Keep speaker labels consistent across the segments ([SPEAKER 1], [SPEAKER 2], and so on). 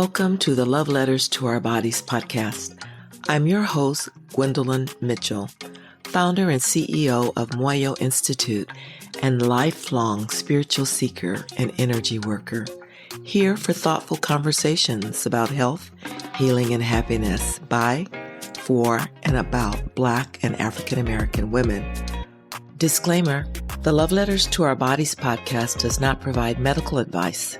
[SPEAKER 1] Welcome to the Love Letters to Our Bodies podcast. I'm your host, Gwendolyn Mitchell, founder and CEO of Moyo Institute and lifelong spiritual seeker and energy worker. Here for thoughtful conversations about health, healing, and happiness by, for, and about Black and African American women. Disclaimer, the Love Letters to Our Bodies podcast does not provide medical advice.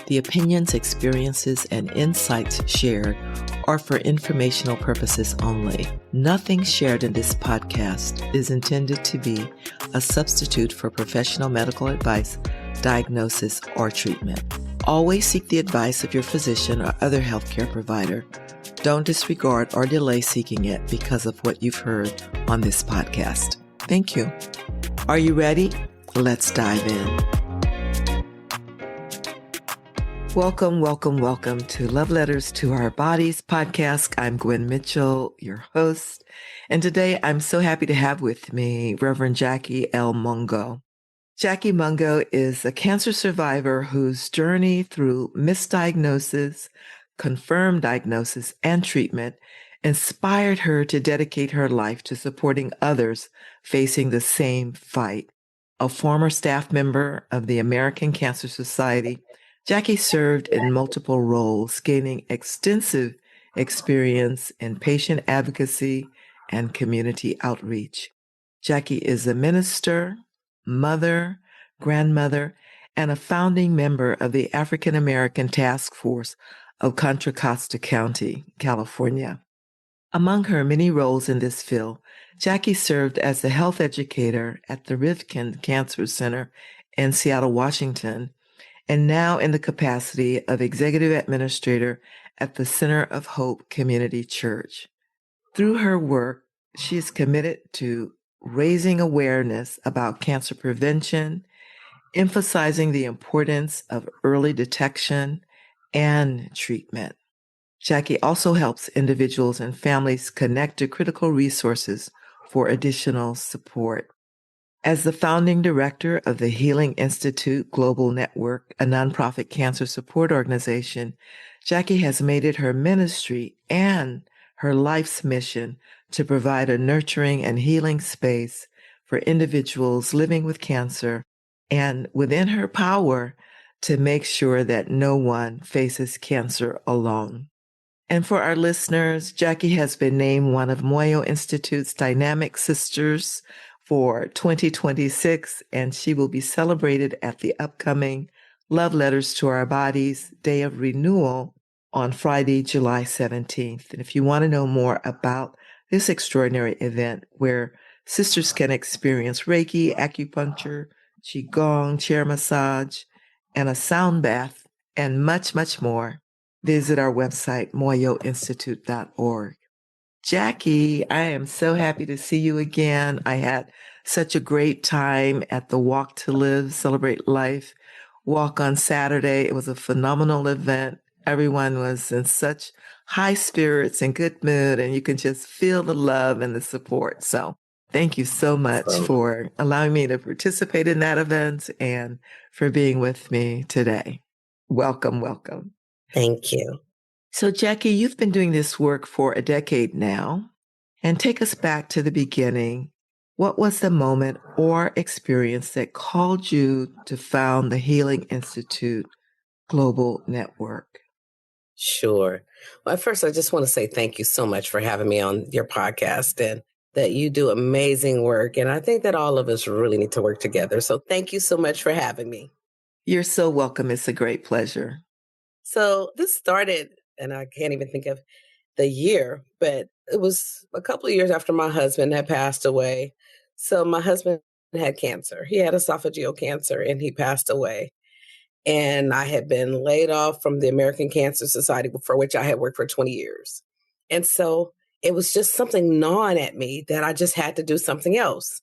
[SPEAKER 1] The opinions, experiences, and insights shared are for informational purposes only. Nothing shared in this podcast is intended to be a substitute for professional medical advice, diagnosis, or treatment. Always seek the advice of your physician or other healthcare provider. Don't disregard or delay seeking it because of what you've heard on this podcast. Thank you. Are you ready? Let's dive in. Welcome to Love Letters to Our Bodies podcast. I'm Gwen Mitchell, your host. And today I'm so happy to have with me Reverend Jackie L. Mungo. Jackie Mungo is a cancer survivor whose journey through misdiagnosis, confirmed diagnosis, and treatment inspired her to dedicate her life to supporting others facing the same fight. A former staff member of the American Cancer Society, Jackie served in multiple roles, gaining extensive experience in patient advocacy and community outreach. Jackie is a minister, mother, grandmother, and a founding member of the African American Task Force of Contra Costa County, California. Among her many roles in this field, Jackie served as a health educator at the Rivkin Cancer Center in Seattle, Washington, and now in the capacity of executive administrator at the Center of Hope Community Church. Through her work, she is committed to raising awareness about cancer prevention, emphasizing the importance of early detection and treatment. Jackie also helps individuals and families connect to critical resources for additional support. As the founding director of the Healing Institute Global Network, a nonprofit cancer support organization, Jackie has made it her ministry and her life's mission to provide a nurturing and healing space for individuals living with cancer and within her power to make sure that no one faces cancer alone. And for our listeners, Jackie has been named one of Moyo Institute's Dynamic Sisters for 2026, and she will be celebrated at the upcoming Love Letters to Our Bodies Day of Renewal on Friday, July 17th. And if you want to know more about this extraordinary event where sisters can experience Reiki, acupuncture, Qigong, chair massage, and a sound bath, and much, much more, visit our website, moyoinstitute.org. Jackie, I am so happy to see you again. I had such a great time at the Walk to Live, Celebrate Life walk on Saturday. It was a phenomenal event. Everyone was in such high spirits and good mood, and you can just feel the love and the support. So thank you so much for allowing me to participate in that event and for being with me today. Welcome.
[SPEAKER 2] Thank you.
[SPEAKER 1] So, Jackie, you've been doing this work for a decade now. And take us back to the beginning. What was the moment or experience that called you to found the Healing Institute Global Network?
[SPEAKER 2] Sure. Well, first, I just want to say thank you so much for having me on your podcast and that you do amazing work. And I think that all of us really need to work together. So thank you so much for having me.
[SPEAKER 1] You're so welcome. It's a great pleasure.
[SPEAKER 2] So this started, and I can't even think of the year, but it was a couple of years after my husband had passed away. So my husband had cancer. He had esophageal cancer and he passed away. And I had been laid off from the American Cancer Society, for which I had worked for 20 years. And so it was just something gnawing at me that I just had to do something else.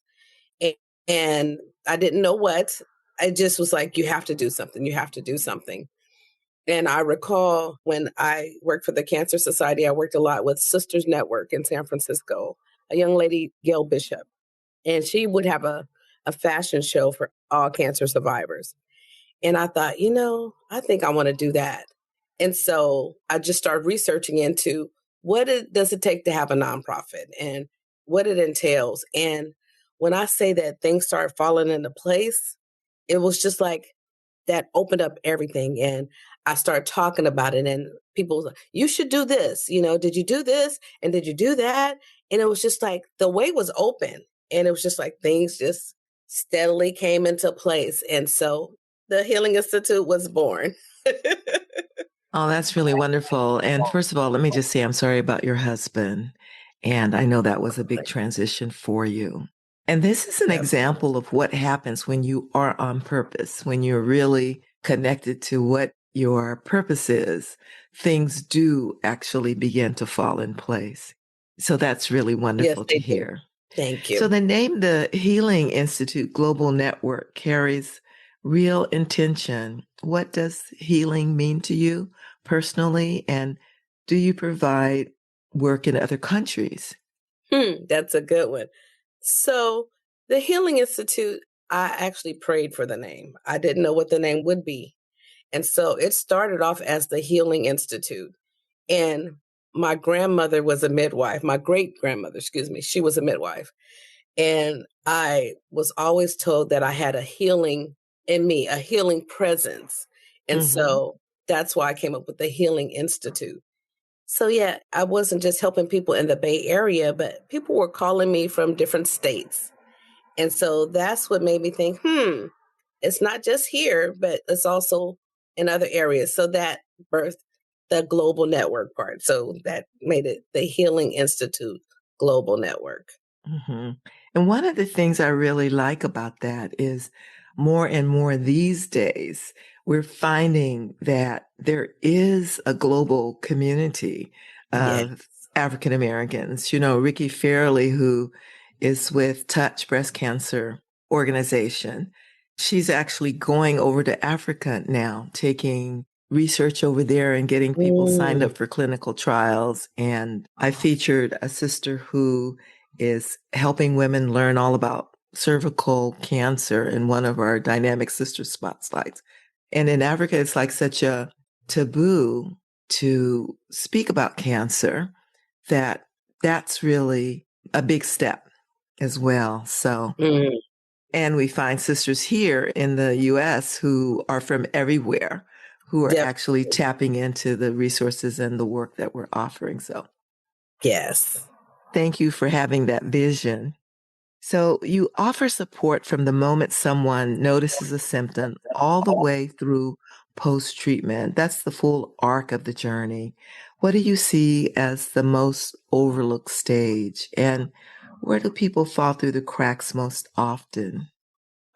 [SPEAKER 2] And I didn't know what. I just was like, you have to do something. You have to do something. And I recall when I worked for the Cancer Society, I worked a lot with Sisters Network in San Francisco, a young lady, Gail Bishop, and she would have a fashion show for all cancer survivors. And I thought, I think I want to do that. And so I just started researching into does it take to have a nonprofit and what it entails. And when I say that things started falling into place, it was just like that opened up everything. And I started talking about it, and people was like, you should do this. Did you do this? And did you do that? And it was just like the way was open. And it was just like things just steadily came into place. And so the Healing Institute was born.
[SPEAKER 1] Oh, that's really wonderful. And first of all, let me just say I'm sorry about your husband. And I know that was a big transition for you. And this is an
[SPEAKER 2] Yes.
[SPEAKER 1] example of what happens when you are on purpose, when you're really connected to what your purpose is. Things do actually begin to fall in place. So that's really
[SPEAKER 2] Yes,
[SPEAKER 1] wonderful to
[SPEAKER 2] they do.
[SPEAKER 1] hear.
[SPEAKER 2] Thank
[SPEAKER 1] So
[SPEAKER 2] you.
[SPEAKER 1] the name, the Healing Institute Global Network, carries real intention. What does healing mean to you personally? And do you provide work in other countries?
[SPEAKER 2] That's a good one. So, the Healing Institute, I actually prayed for the name. I didn't know what the name would be. And so it started off as the Healing Institute. And my grandmother was a midwife. My great grandmother, excuse me, she was a midwife. And I was always told that I had a healing in me, a healing presence. And
[SPEAKER 1] Mm-hmm.
[SPEAKER 2] so that's why I came up with the Healing Institute. So yeah, I wasn't just helping people in the Bay Area, but people were calling me from different states. And so that's what made me think, it's not just here, but it's also in other areas. So that birthed the global network part. So that made it the Healing Institute Global Network.
[SPEAKER 1] Mm-hmm. And one of the things I really like about that is more and more these days, we're finding that there is a global community
[SPEAKER 2] Yeah.
[SPEAKER 1] of African Americans. Ricky Fairley, who is with Touch Breast Cancer Organization, she's actually going over to Africa now, taking research over there and getting people signed
[SPEAKER 2] Mm,
[SPEAKER 1] up for clinical trials. And I featured a sister who is helping women learn all about cervical cancer in one of our dynamic sister spotlights. And in Africa, it's like such a taboo to speak about cancer that that's really a big step as well. So,
[SPEAKER 2] mm,
[SPEAKER 1] and we find sisters here in the US who are from everywhere who are actually
[SPEAKER 2] definitely.
[SPEAKER 1] tapping into the resources and the work that we're offering. So,
[SPEAKER 2] Yes.
[SPEAKER 1] thank you for having that vision. So you offer support from the moment someone notices a symptom all the way through post-treatment. That's the full arc of the journey. What do you see as the most overlooked stage? And where do people fall through the cracks most often?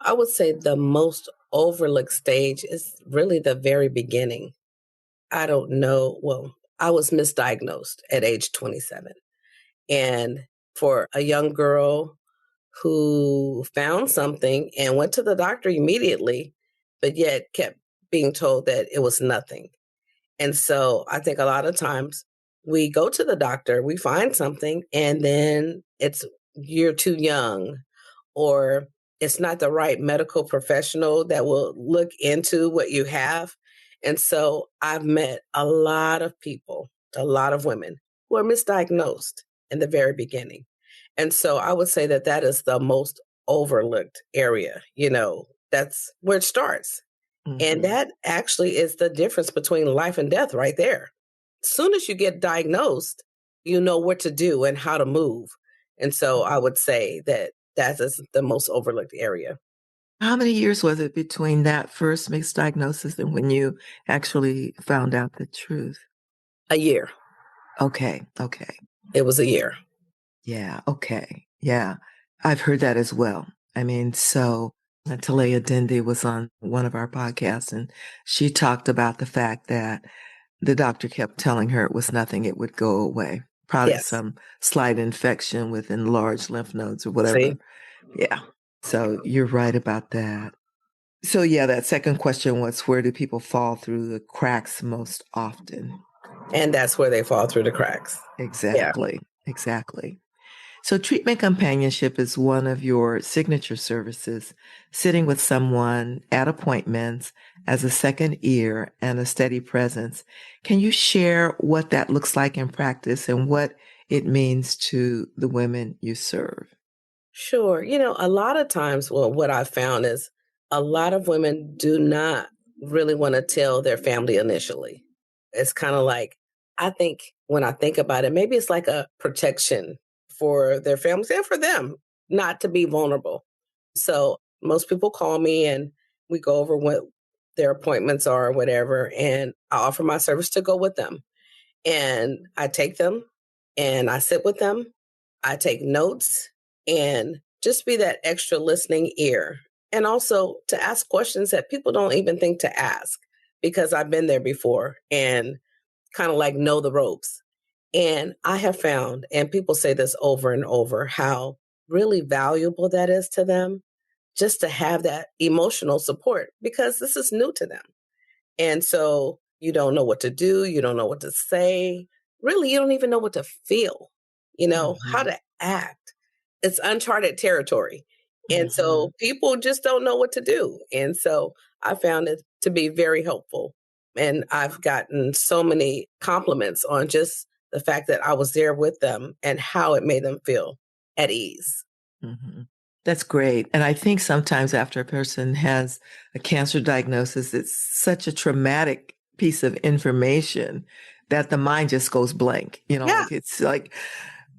[SPEAKER 2] I would say the most overlooked stage is really the very beginning. I don't know. Well, I was misdiagnosed at age 27. And for a young girl who found something and went to the doctor immediately, but yet kept being told that it was nothing. And so I think a lot of times we go to the doctor, we find something, and then it's you're too young, or it's not the right medical professional that will look into what you have. And so I've met a lot of people, a lot of women who are misdiagnosed in the very beginning. And so I would say that that is the most overlooked area. That's where it starts. And
[SPEAKER 1] Mm-hmm.
[SPEAKER 2] that actually is the difference between life and death right there. As soon as you get diagnosed, you know what to do and how to move. And so I would say that that is the most overlooked area.
[SPEAKER 1] How many years was it between that first misdiagnosis and when you actually found out the truth?
[SPEAKER 2] A year.
[SPEAKER 1] Okay, okay.
[SPEAKER 2] It was a year.
[SPEAKER 1] Yeah, okay. Yeah. I've heard that as well. I mean, so Talea Dende was on one of our podcasts and she talked about the fact that the doctor kept telling her it was nothing, it would go away. Probably
[SPEAKER 2] Yes.
[SPEAKER 1] some slight infection with enlarged lymph nodes or
[SPEAKER 2] See?
[SPEAKER 1] whatever. Yeah. So you're right about that. So yeah, that second question was where do people fall through the cracks most often?
[SPEAKER 2] And that's where they fall through the cracks. Yeah.
[SPEAKER 1] Exactly. Exactly. So, treatment companionship is one of your signature services, sitting with someone at appointments as a second ear and a steady presence. Can you share what that looks like in practice and what it means to the women you serve?
[SPEAKER 2] Sure. A lot of times, well, what I've found is a lot of women do not really want to tell their family initially. It's kind of like, I think when I think about it, maybe it's like a protection for their families and for them not to be vulnerable. So most people call me and we go over what their appointments are or whatever. And I offer my service to go with them. And I take them and I sit with them. I take notes and just be that extra listening ear. And also to ask questions that people don't even think to ask because I've been there before and kind of like know the ropes. And I have found, and people say this over and over, how really valuable that is to them just to have that emotional support because this is new to them. And so you don't know what to do, you don't know what to say. Really, you don't even know what to feel, how
[SPEAKER 1] Mhm.
[SPEAKER 2] to act. It's uncharted territory. And
[SPEAKER 1] Mhm.
[SPEAKER 2] so people just don't know what to do. And so I found it to be very helpful. And I've gotten so many compliments on just the fact that I was there with them and how it made them feel at ease.
[SPEAKER 1] Mhm. That's great. And I think sometimes after a person has a cancer diagnosis, it's such a traumatic piece of information that the mind just goes blank.
[SPEAKER 2] Yeah.
[SPEAKER 1] Like it's like,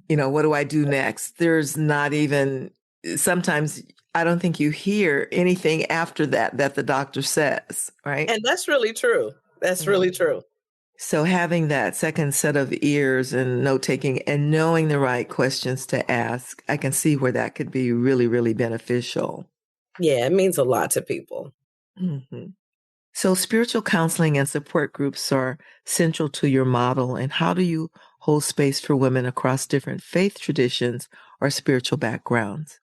[SPEAKER 1] what do I do next? There's not even sometimes I don't think you hear anything after that the doctor says, right?
[SPEAKER 2] And that's really true. That's really
[SPEAKER 1] Mhm.
[SPEAKER 2] true.
[SPEAKER 1] So having that second set of ears and note taking and knowing the right questions to ask, I can see where that could be really, really beneficial.
[SPEAKER 2] Yeah, it means a lot to people.
[SPEAKER 1] Mhm. So spiritual counseling and support groups are central to your model. And how do you hold space for women across different faith traditions or spiritual backgrounds?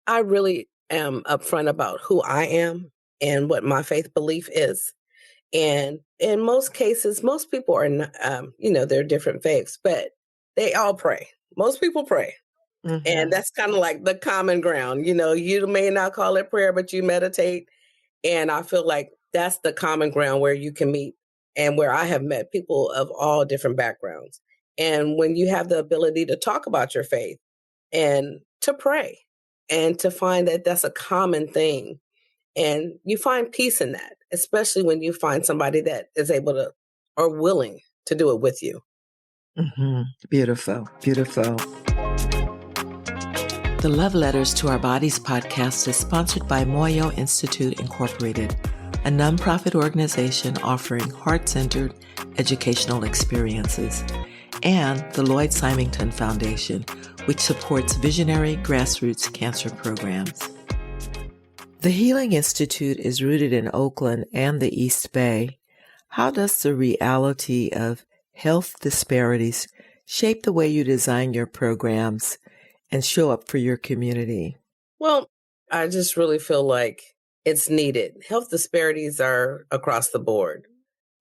[SPEAKER 2] I really am upfront about who I am and what my faith belief is. And in most cases, most people are not, they're different faiths, but they all pray. Most people pray. And
[SPEAKER 1] Mhm.
[SPEAKER 2] that's kind of like the common ground. You may not call it prayer, but you meditate. And I feel like that's the common ground where you can meet and where I have met people of all different backgrounds. And when you have the ability to talk about your faith and to pray and to find that that's a common thing, and you find peace in that, especially when you find somebody that is able to or willing to do it with you.
[SPEAKER 1] Mhm. Beautiful, beautiful. The Love Letters to Our Bodies podcast is sponsored by Moyo Institute Incorporated, a nonprofit organization offering heart-centered educational experiences, and the Lloyd Symington Foundation, which supports visionary grassroots cancer programs. The Healing Institute is rooted in Oakland and the East Bay. How does the reality of health disparities shape the way you design your programs and show up for your community?
[SPEAKER 2] Well, I just really feel like it's needed. Health disparities are across the board,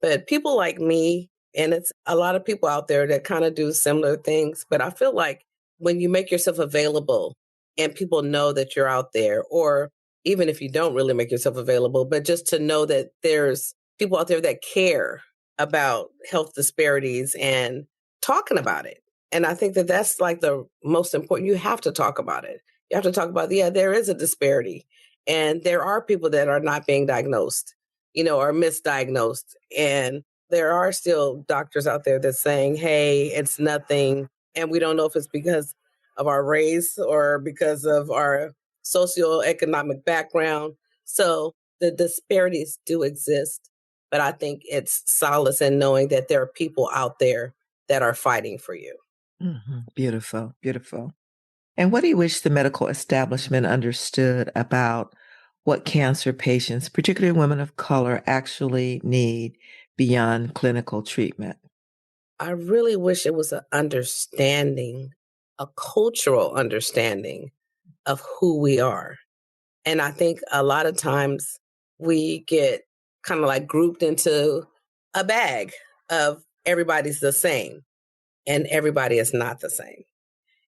[SPEAKER 2] but people like me, and it's a lot of people out there that kind of do similar things, but I feel like when you make yourself available and people know that you're out there, or even if you don't really make yourself available, but just to know that there's people out there that care about health disparities and talking about it. And I think that that's like the most important. You have to talk about it. You have to talk about, yeah, there is a disparity. And there are people that are not being diagnosed, or misdiagnosed. And there are still doctors out there that's saying, hey, it's nothing. And we don't know if it's because of our race or because of our socioeconomic background. So the disparities do exist. But I think it's solace in knowing that there are people out there that are fighting for you.
[SPEAKER 1] Beautiful, beautiful. And what do you wish the medical establishment understood about what cancer patients, particularly women of color, actually need beyond clinical treatment?
[SPEAKER 2] I really wish it was an understanding, a cultural understanding of who we are. And I think a lot of times we get kind of like grouped into a bag of everybody's the same, and everybody is not the same.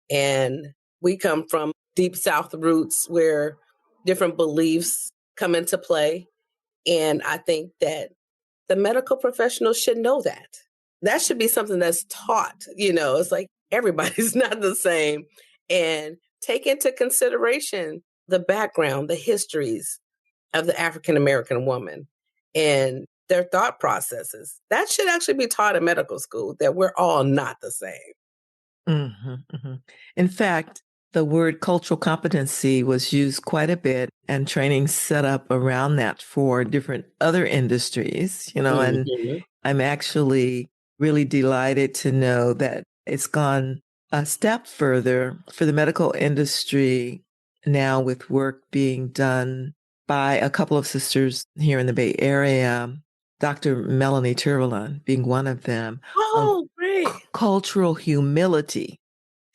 [SPEAKER 2] And we come from deep South roots where different beliefs come into play. And I think that the medical professionals should know that. That should be something that's taught. It's like everybody's not the same. And take into consideration the background, the histories of the African American woman and their thought processes. That should actually be taught in medical school, that we're all not the same.
[SPEAKER 1] In fact, the word cultural competency was used quite a bit and training set up around that for different other industries, and
[SPEAKER 2] Mhm.
[SPEAKER 1] I'm actually really delighted to know that it's gone a step further for the medical industry now with work being done by a couple of sisters here in the Bay Area, Dr. Melanie Turvalon being one of them, on
[SPEAKER 2] Oh, great.
[SPEAKER 1] cultural humility.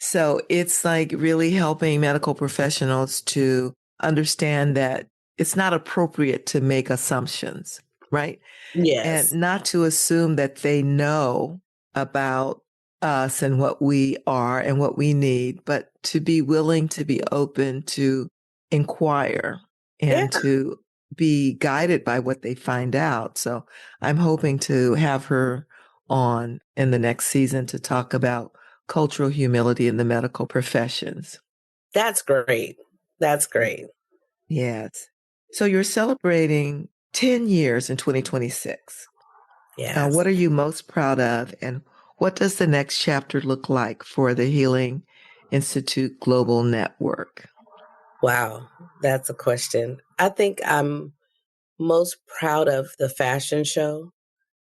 [SPEAKER 1] So it's like really helping medical professionals to understand that it's not appropriate to make assumptions, right? And
[SPEAKER 2] Yes.
[SPEAKER 1] not to assume that they know about us and what we are and what we need, but to be willing to be open to inquire
[SPEAKER 2] Yeah,
[SPEAKER 1] and to be guided by what they find out. So I'm hoping to have her on in the next season to talk about cultural humility in the medical professions.
[SPEAKER 2] that's great. That's great.
[SPEAKER 1] Yes. So you're celebrating 10 years in 2026.
[SPEAKER 2] Yes.
[SPEAKER 1] What are you most proud of, and what does the next chapter look like for the Healing Institute Global Network?
[SPEAKER 2] Wow. That's a question. I think I'm most proud of the fashion show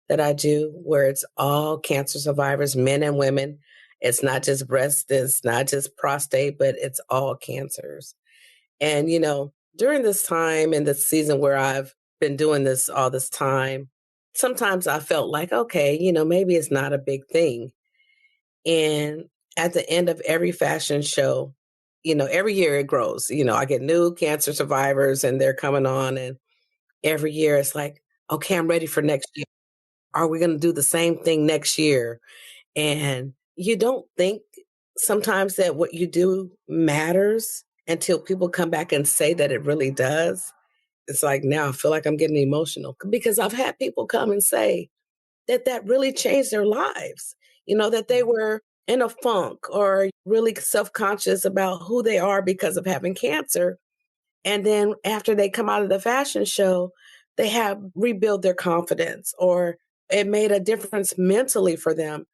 [SPEAKER 2] that I do, where it's all cancer survivors, men and women. It's not just breast, it's not just prostate, but it's all cancers. And, during this time in the season where I've been doing this all this time, sometimes I felt like, okay, maybe it's not a big thing. And at the end of every fashion show, every year it grows. I get new cancer survivors and they're coming on. And every year it's like, okay, I'm ready for next year. Are we going to do the same thing next year? And you don't think sometimes that what you do matters until people come back and say that it really does. It's like now I feel like I'm getting emotional because I've had people come and say that really changed their lives, that they were in a funk or really self conscious about who they are because of having cancer. And then after they come out of the fashion show, they have rebuild their confidence or it made a difference mentally for them.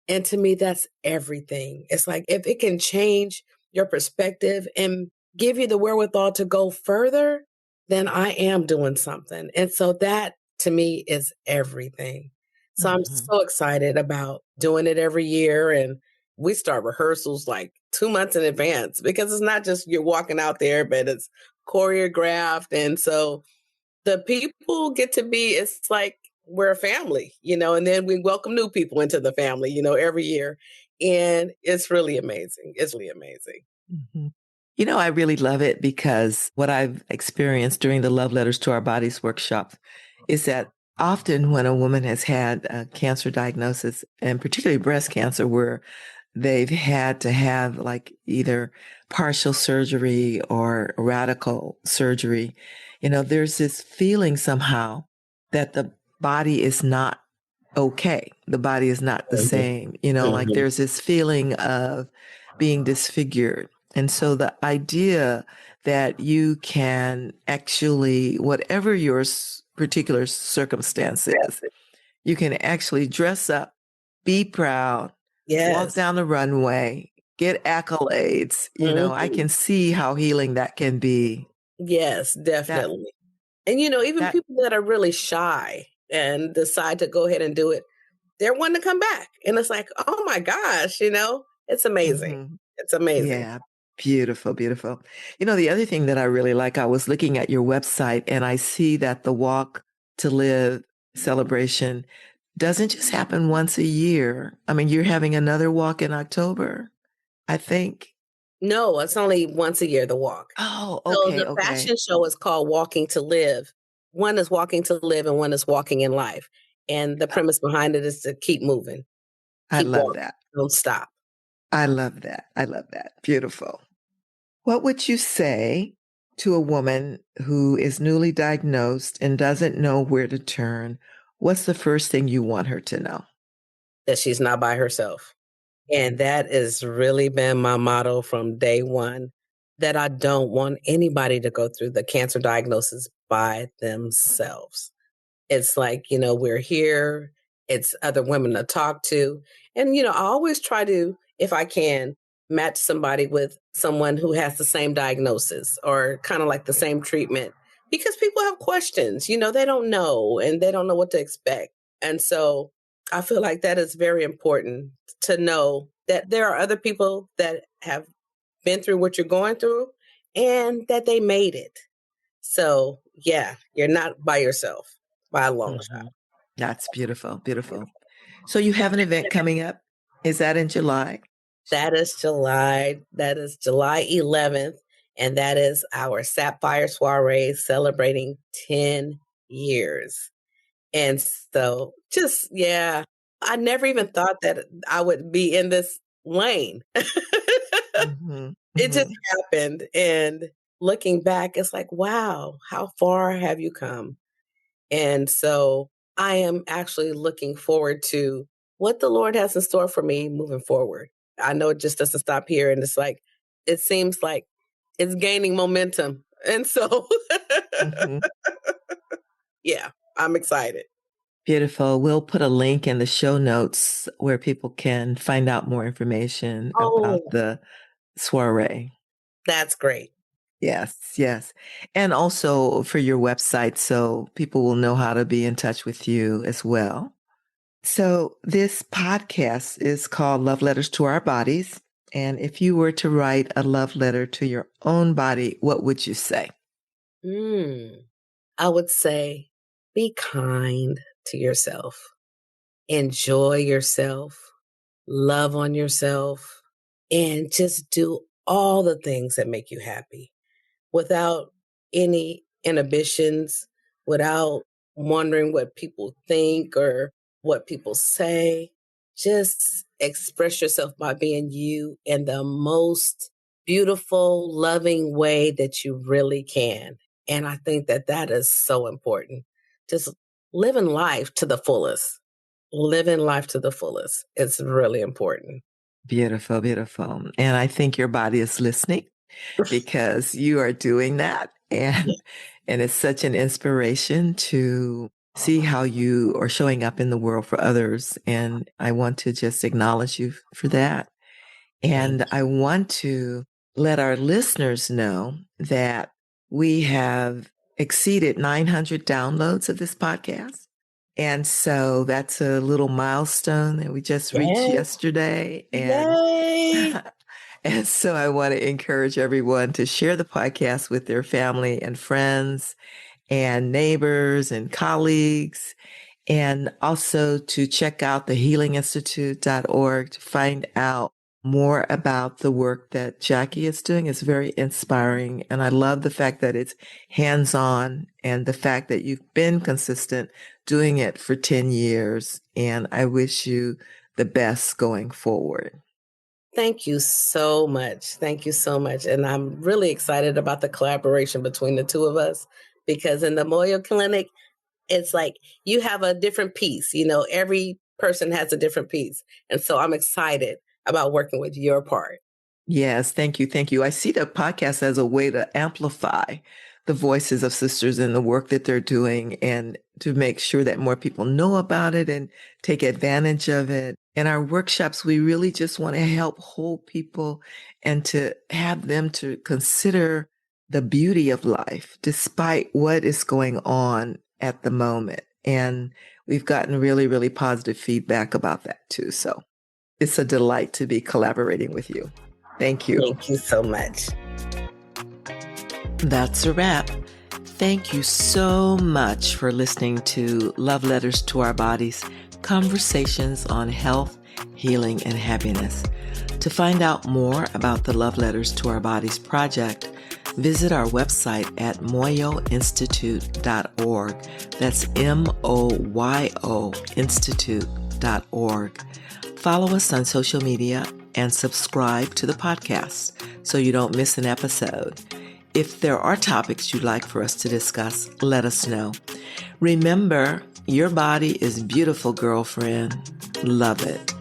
[SPEAKER 2] And to me, that's everything. It's like if it can change your perspective and give you the wherewithal to go further, then I am doing something. And so that to me is everything. So I'm
[SPEAKER 1] Mhm.
[SPEAKER 2] so excited about doing it every year. And we start rehearsals like 2 months in advance because it's not just you're walking out there, but it's choreographed. And so the people get to be, it's like we're a family, and then we welcome new people into the family, every year. And it's really amazing. It's really amazing.
[SPEAKER 1] Mhm. I really love it because what I've experienced during the Love Letters to Our Bodies workshops is that often when a woman has had a cancer diagnosis, and particularly breast cancer, where they've had to have like either partial surgery or radical surgery, there's this feeling somehow that the body is not okay. The body is not the
[SPEAKER 2] Mhm,
[SPEAKER 1] same, like
[SPEAKER 2] mhm.
[SPEAKER 1] there's this feeling of being disfigured. And so the idea that you can actually, whatever your particular circumstance is, you can actually dress up, be proud, walk
[SPEAKER 2] Yes.
[SPEAKER 1] down the runway, get accolades. I
[SPEAKER 2] Mhm.
[SPEAKER 1] can see how healing that can be.
[SPEAKER 2] Yes,
[SPEAKER 1] That,
[SPEAKER 2] definitely. And, even
[SPEAKER 1] that,
[SPEAKER 2] people that are really shy and decide to go ahead and do it, they're wanting to come back. And it's like, oh my gosh, it's amazing.
[SPEAKER 1] mhm.
[SPEAKER 2] It's amazing.
[SPEAKER 1] Yeah, beautiful, beautiful. The other thing that I really like, I was looking at your website and I see that the Walk to Live celebration doesn't just happen once a year. I mean, you're having another walk in October, I think.
[SPEAKER 2] No, it's only once a year, the walk.
[SPEAKER 1] Oh,
[SPEAKER 2] So
[SPEAKER 1] okay,
[SPEAKER 2] the
[SPEAKER 1] okay.
[SPEAKER 2] fashion show is called Walking to Live. One is Walking to Live and one is Walking in Life. And the
[SPEAKER 1] Uh,
[SPEAKER 2] premise behind it is to keep moving,
[SPEAKER 1] I
[SPEAKER 2] keep
[SPEAKER 1] love
[SPEAKER 2] walking,
[SPEAKER 1] that.
[SPEAKER 2] don't stop.
[SPEAKER 1] I love that. I love that. Beautiful. What would you say to a woman who is newly diagnosed and doesn't know where to turn? What's the first thing you want her to know?
[SPEAKER 2] That she's not by herself. And that has really been my motto from day one, that I don't want anybody to go through the cancer diagnosis by themselves. It's like, we're here, it's other women to talk to. And, I always try to, if I can, match somebody with someone who has the same diagnosis or kind of like the same treatment because people have questions, they don't know and they don't know what to expect. And so I feel like that is very important to know that there are other people that have been through what you're going through and that they made it. So, yeah, you're not by yourself by a long shot.
[SPEAKER 1] That's beautiful. Beautiful. So you have an event coming up. Is that in July?
[SPEAKER 2] That is July. That is July 11th. And that is our Sapphire Soiree celebrating 10 years. And so I never even thought that I would be in this lane. It just happened. And looking back, it's like, wow, how far have you come? And so I am actually looking forward to what the Lord has in store for me moving forward. I know it just doesn't stop here. And it's like, it seems like it's gaining momentum. And so, yeah, I'm excited.
[SPEAKER 1] Beautiful. We'll put a link in the show notes where people can find out more information about the soiree.
[SPEAKER 2] That's great.
[SPEAKER 1] Yes, yes. And also for your website, so people will know how to be in touch with you as well. So this podcast is called Love Letters to Our Bodies. And if you were to write a love letter to your own body, what would you say?
[SPEAKER 2] I would say, be kind to yourself. Enjoy yourself. Love on yourself. And just do all the things that make you happy without any inhibitions, without wondering what people think or what people say. Just express yourself by being you in the most beautiful, loving way that you really can. And I think that that is so important. Just living life to the fullest. Living life to the fullest. It's really important.
[SPEAKER 1] Beautiful, beautiful. And I think your body is listening because you are doing that. And it's such an inspiration to see how you are showing up in the world for others. And I want to just acknowledge you for that. And I want to let our listeners know that we have exceeded 900 downloads of this podcast. And so that's a little milestone that we just reached yesterday. And so I want to encourage everyone to share the podcast with their family and friends and neighbors and colleagues, and also to check out the healinginstitute.org to find out more about the work that Jackie is doing. It's very inspiring. And I love the fact that it's hands-on and the fact that you've been consistent doing it for 10 years. And I wish you the best going forward.
[SPEAKER 2] Thank you so much. Thank you so much. And I'm really excited about the collaboration between the two of us because in the Moyo Clinic, it's like you have a different piece. Every person has a different piece. And so I'm excited about working with your part.
[SPEAKER 1] Yes, thank you. Thank you. I see the podcast as a way to amplify the voices of sisters and the work that they're doing and to make sure that more people know about it and take advantage of it. In our workshops, we really just want to help hold people and to have them to consider the beauty of life despite what is going on at the moment. And we've gotten really, really positive feedback about that too. So it's a delight to be collaborating with you. Thank you.
[SPEAKER 2] Thank you so much.
[SPEAKER 1] That's a wrap. Thank you so much for listening to Love Letters to Our Bodies, conversations on health, healing, and happiness. To find out more about the Love Letters to Our Bodies project, visit our website at moyoinstitute.org. That's MOYO Institute.org. Follow us on social media and subscribe to the podcast so you don't miss an episode. If there are topics you'd like for us to discuss, let us know. Remember, your body is beautiful, girlfriend. Love it.